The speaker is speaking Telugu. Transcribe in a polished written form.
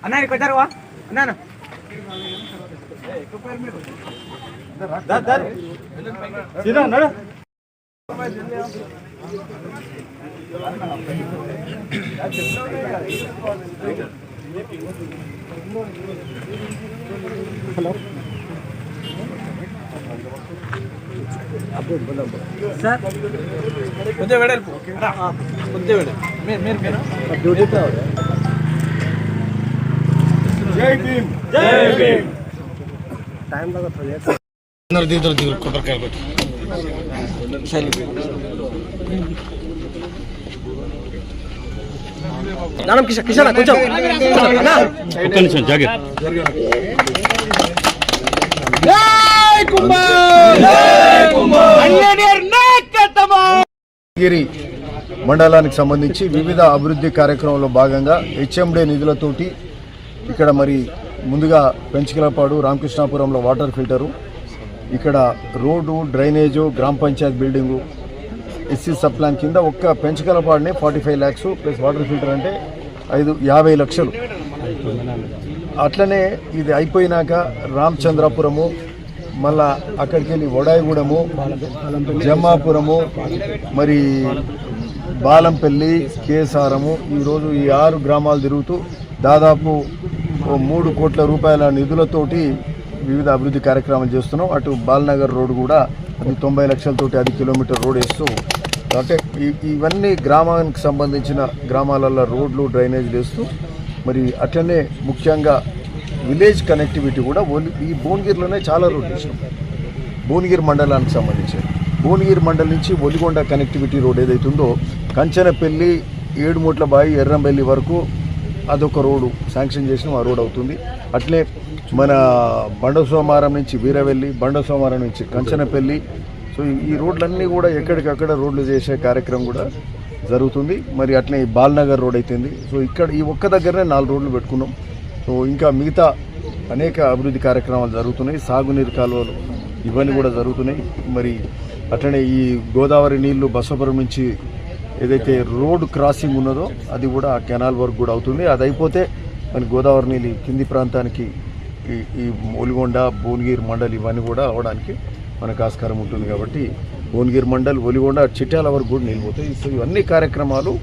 అన్నా కొట్టారు అన్నా సీదా ఉన్నాడు హలో సార్ కొద్దిగా వెడల్పు కొద్దిగా వెడల్పు మీరు డ్యూటీ కావాలి. జై భీమ్ జై భీమ్ టైం దిగుతారు కొబ్బరికాయ కొట్టి కిషన్ కొంచెం ఒక్క నిమిషం జాగ్రత్త. గిరి మండలానికి సంబంధించి వివిధ అభివృద్ధి కార్యక్రమంలో భాగంగా హెచ్ఎండే నిధులతోటి ఇక్కడ మరి ముందుగా పెంచకలపాడు రామకృష్ణాపురంలో వాటర్ ఫిల్టరు, ఇక్కడ రోడ్డు డ్రైనేజు గ్రామ Panchayat building SC sub plan కింద ఒక్క పెంచకలపాడునే 45 lakhs ప్లస్ వాటర్ ఫిల్టర్ అంటే 50 లక్షలు. అట్లనే ఇది అయిపోయినాక రామచంద్రపురము, మళ్ళా అక్కడికి వెళ్ళి వడాయిగూడెము, జమ్మాపురము, మరి బాలంపల్లి, కేసారము, ఈరోజు ఈ 6 గ్రామాలు తిరుగుతూ దాదాపు 3 కోట్ల రూపాయల నిధులతోటి వివిధ అభివృద్ధి కార్యక్రమాలు చేస్తున్నాం. అటు బాలనగర్ రోడ్డు కూడా అది 90 లక్షలతోటి 10 కిలోమీటర్ రోడ్ వేస్తూ, అంటే ఇవన్నీ గ్రామానికి సంబంధించిన గ్రామాలలో రోడ్లు డ్రైనేజ్ వేస్తూ, మరి అట్లనే ముఖ్యంగా విలేజ్ కనెక్టివిటీ కూడా ఈ భువనగిరిలోనే చాలా రోడ్లు వేసినాం. భువనగిరి మండలానికి సంబంధించి భువనగిరి మండలం నుంచి ఒలిగొండ కనెక్టివిటీ రోడ్ ఏదైతుందో కంచనపల్లి, ఏడుమూట్లబాయి, ఎర్రంబెల్లి వరకు అదొక రోడ్డు శాంక్షన్ చేసినాం, ఆ రోడ్ అవుతుంది. అట్లే మన బండసోమారం నుంచి వీరవెల్లి, బండసోమారం నుంచి కంచనపల్లి, సో ఈ రోడ్లన్నీ కూడా ఎక్కడికక్కడ రోడ్లు చేసే కార్యక్రమం కూడా జరుగుతుంది. మరి అట్లే బాలనగర్ రోడ్ అవుతుంది. సో ఇక్కడ ఈ ఒక్క దగ్గరనే 4 రోడ్లు పెట్టుకున్నాం. సో ఇంకా మిగతా అనేక అభివృద్ధి కార్యక్రమాలు జరుగుతున్నాయి. సాగునీరు కాలువలు ఇవన్నీ కూడా జరుగుతున్నాయి. మరి అట్లనే ఈ గోదావరి నీళ్లు బసవపురం నుంచి ఏదైతే రోడ్ క్రాసింగ్ ఉన్నదో అది కూడా ఆ కెనాల్ వర్క్ కూడా అవుతుంది. అది అయిపోతే మన గోదావరి నీళ్ళు కింది ప్రాంతానికి ఈ ఒలిగొండ, భువనగిరి మండల్ ఇవన్నీ కూడా అవడానికి మనకు ఆస్కారం ఉంటుంది. కాబట్టి భువనగిరి మండల్, ఒలిగొండ, చిట్యాల వరకు కూడా నీళ్ళు పోతాయి. సో ఇవన్నీ కార్యక్రమాలు